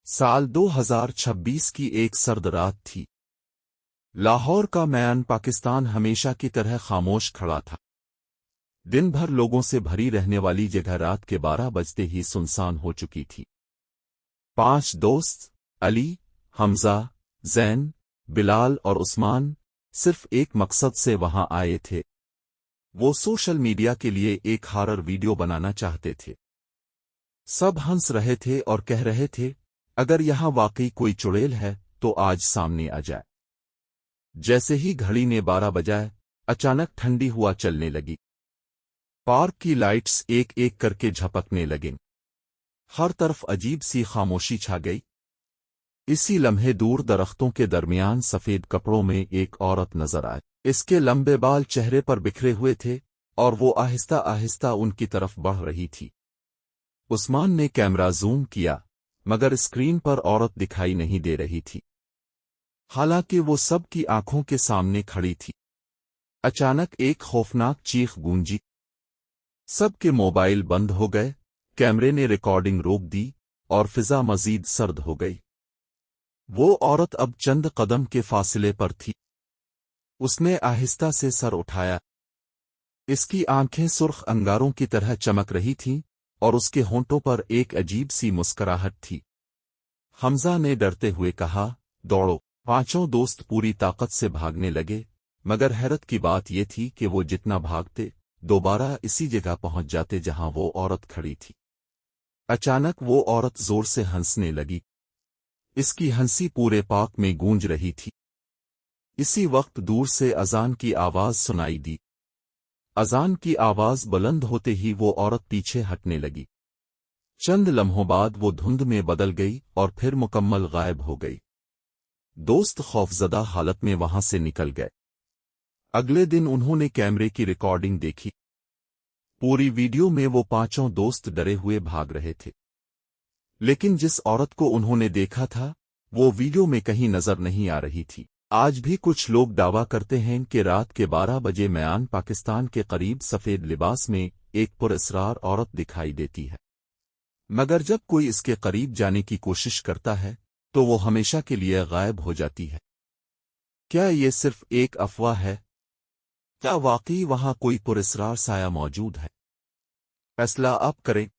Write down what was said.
साल 2026 की एक सर्द रात थी। लाहौर का मैदान पाकिस्तान हमेशा की तरह खामोश खड़ा था। दिन भर लोगों से भरी रहने वाली जगह रात के 12 बजते ही सुनसान हो चुकी थी। 5 दोस्त अली, हमजा, जैन, बिलाल और उस्मान सिर्फ एक मकसद से वहां आए थे। वो सोशल मीडिया के लिए एक हॉरर वीडियो बनाना चाहते थे। सब हंस रहे थे और कह रहे थे, अगर यहां वाकई कोई चुड़ैल है तो आज सामने आ जाए। जैसे ही घड़ी ने 12 बजाए, अचानक ठंडी हवा चलने लगी। पार्क की लाइट्स एक एक करके झपकने लगीं। हर तरफ अजीब सी खामोशी छा गई। इसी लम्हे दूर दरख्तों के दरमियान सफेद कपड़ों में एक औरत नजर आई। इसके लंबे बाल चेहरे पर बिखरे हुए थे और वो आहिस्ता आहिस्ता उनकी तरफ बढ़ रही थी। उस्मान ने कैमरा जूम किया, मगर स्क्रीन पर औरत दिखाई नहीं दे रही थी, हालांकि वो सब की आंखों के सामने खड़ी थी। अचानक एक खौफनाक चीख गूंजी। सबके मोबाइल बंद हो गए, कैमरे ने रिकॉर्डिंग रोक दी और फिजा मजीद सर्द हो गई। वो औरत अब चंद कदम के फासले पर थी। उसने आहिस्ता से सर उठाया। इसकी आंखें सुर्ख अंगारों की तरह चमक रही थीं और उसके होंठों पर एक अजीब सी मुस्कुराहट थी। हमजा ने डरते हुए कहा, दौड़ो। पांचों दोस्त पूरी ताकत से भागने लगे, मगर हैरत की बात यह थी कि वो जितना भागते, दोबारा इसी जगह पहुंच जाते जहां वो औरत खड़ी थी। अचानक वो औरत जोर से हंसने लगी। इसकी हंसी पूरे पार्क में गूंज रही थी। इसी वक्त दूर से अजान की आवाज सुनाई दी। अजान की आवाज बुलंद होते ही वो औरत पीछे हटने लगी। चंद लम्हों बाद वो धुंध में बदल गई और फिर मुकम्मल गायब हो गई। दोस्त खौफजदा हालत में वहां से निकल गए। अगले दिन उन्होंने कैमरे की रिकॉर्डिंग देखी। पूरी वीडियो में वो पांचों दोस्त डरे हुए भाग रहे थे, लेकिन जिस औरत को उन्होंने देखा था वो वीडियो में कहीं नजर नहीं आ रही थी। आज भी कुछ लोग दावा करते हैं कि रात के 12 बजे म्यान पाकिस्तान के करीब सफेद लिबास में एक पुरअसरार औरत दिखाई देती है, मगर जब कोई इसके करीब जाने की कोशिश करता है तो वो हमेशा के लिए गायब हो जाती है। क्या ये सिर्फ एक अफवाह है? क्या वाकई वहां कोई पुरअसरार साया मौजूद है? फैसला आप करें।